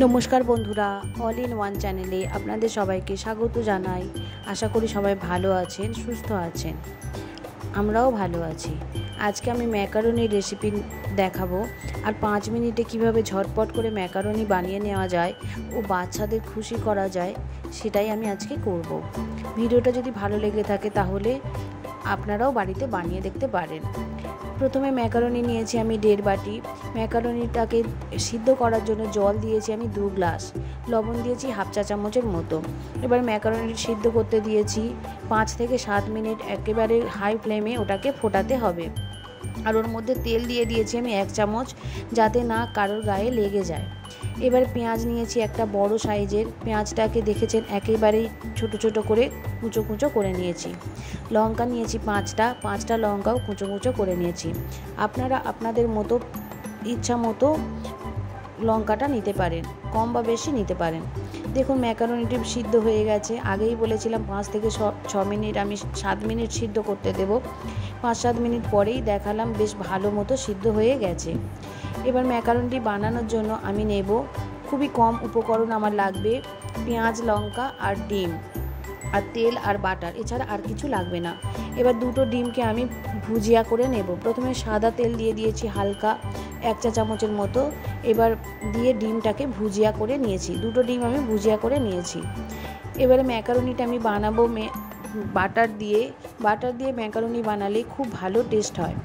নমস্কার বন্ধুরা, all in one চ্যানেলে আপনাদের সবাইকে স্বাগত জানাই। আশা করি সবাই ভালো আছেন, সুস্থ আছেন। আমরাও ভালো আছি। আজকে আমি ম্যাকারনির রেসিপি দেখাবো, আর 5 মিনিটে কিভাবে ঝটপট করে ম্যাকারনি বানিয়ে নেওয়া যায় ও বাচ্চাদের খুশি করা যায় সেটাই আমি আজকে করব। ভিডিওটা যদি ভালো লেগে থাকে তাহলে আপনারাও বাড়িতে বানিয়ে দেখতে পারেন। প্রথমে ম্যাকারনি নিয়েছি আমি 1.5 বাটি। ম্যাকারনিটাকে সিদ্ধ করার জন্য জল দিয়েছি আমি 2 গ্লাস, লবণ দিয়েছি হাফ চা চামচের মতো। এবার ম্যাকারনি সিদ্ধ করতে দিয়েছি 5 থেকে 7 মিনিট। একেবারে হাই ফ্লেমে ওটাকে ফোটাতে হবে। আর ওর মধ্যে তেল দিয়ে দিয়েছি আমি 1 চামচ, যাতে না কারোর গায়ে লেগে যায়। এবার পেঁয়াজ নিয়েছি একটা বড় সাইজের। পেঁয়াজটাকে দেখেছেন একেবারেই ছোট ছোট করে কুচো কুচো করে নিয়েছি। লঙ্কা নিয়েছি 5টা লঙ্কাও কুচো কুচো করে নিয়েছি। আপনারা আপনাদের মতো ইচ্ছা মতো লঙ্কাটা নিতে পারেন, কম বা বেশি নিতে পারেন। দেখুন ম্যাকারনিটি সিদ্ধ হয়ে গেছে। আগেই বলেছিলাম 5 থেকে 6 মিনিট, আমি 7 মিনিট সিদ্ধ করতে দেব। 5-7 মিনিট পরেই দেখালাম বেশ ভালো মতো সিদ্ধ হয়ে গেছে। এবার ম্যাকারনিটি বানানোর জন্য আমি নেব, খুবই কম উপকরণ আমার লাগবে, পেঁয়াজ, লঙ্কা আর ডিম, আর তেল আর বাটার, এছাড়া আর কিছু লাগবে না। এবার 2টো ডিমকে আমি ভুজিয়া করে নেব। প্রথমে সাদা তেল দিয়ে দিয়েছি হালকা 1 চা চামচের মতো। এবার দিয়ে ডিমটাকে ভুজিয়া করে নিয়েছি। 2টো ডিম আমি ভুজিয়া করে নিয়েছি। এবারে ম্যাকারনিটা আমি বানাবো বাটার দিয়ে ম্যাকারনি বানালে খুব ভালো টেস্ট হয়।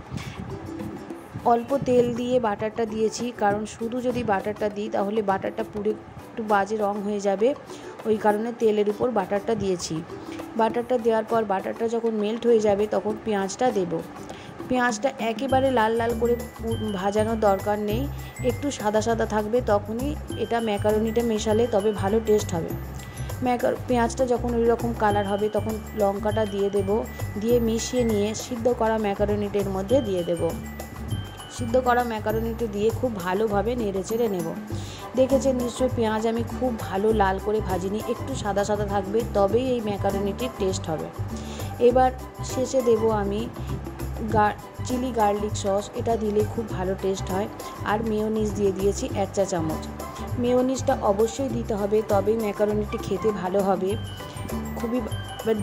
অল্প তেল দিয়ে বাটারটা দিয়েছি, কারণ শুধু যদি বাটারটা দিই তাহলে বাটারটা পুরো একটু বাজে রং হয়ে যাবে। ওই কারণে তেলের উপর বাটারটা দিয়েছি। বাটারটা দেওয়ার পর বাটারটা যখন মেল্ট হয়ে যাবে তখন পেঁয়াজটা দেব। পেঁয়াজটা একেবারে লাল লাল করে ভাজানোর দরকার নেই, একটু সাদা সাদা থাকবে, তখনই এটা ম্যাকারনিটা মেশালে তবে ভালো টেস্ট হবে। পেঁয়াজটা যখন ওই রকম কালার হবে তখন লঙ্কাটা দিয়ে দেব। দিয়ে মিশিয়ে নিয়ে সিদ্ধ করা ম্যাকারনিটার মধ্যে দিয়ে দেব। সিদ্ধ করা ম্যাকারনিটি দিয়ে খুব ভালোভাবে নেড়ে চেড়ে নেব। দেখেছেন নিশ্চয়ই পেঁয়াজ আমি খুব ভালো লাল করে ভাজিনি, একটু সাদা সাদা থাকবে, তবেই এই ম্যাকারনিটির টেস্ট হবে। এবার শেষে দেব আমি চিলি গার্লিক সস, এটা দিলে খুব ভালো টেস্ট হয়। আর মেয়োনিজ দিয়ে দিয়েছি 1 চা চামচ। মেয়োনিজটা অবশ্যই দিতে হবে, তবেই ম্যাকারনিটি খেতে ভালো হবে।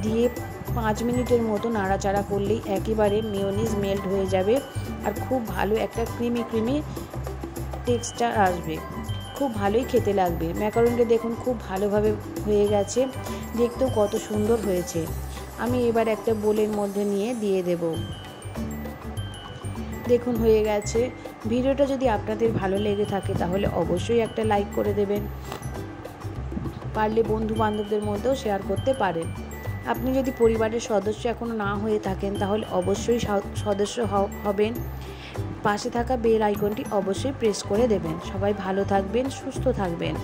দিয়ে 5 মিনিটের মতো নাড়াচাড়া করলেই একেবারে মেয়োনিজ মেল্ট হয়ে যাবে, আর খুব ভালো একটা ক্রিমি টেক্সচার আসবে। খুব ভালোই খেতে লাগবে। ম্যাকারনিটা দেখুন খুব ভালোভাবে হয়ে গেছে, দেখতেও কত সুন্দর হয়েছে। আমি এবার একটা বোলের মধ্যে নিয়ে দিয়ে দেব। দেখুন হয়ে গেছে। ভিডিওটা যদি আপনাদের ভালো লেগে থাকে তাহলে অবশ্যই একটা লাইক করে দেবেন। পারলে বন্ধু বান্ধবদের মধ্যেও শেয়ার করতে পারেন। আপনি যদি পরিবারের সদস্য এখনও না হয়ে থাকেন তাহলে অবশ্যই সদস্য হবেন। পাশে থাকা বেল আইকনটি অবশ্যই প্রেস করে দেবেন। সবাই ভালো থাকবেন, সুস্থ থাকবেন।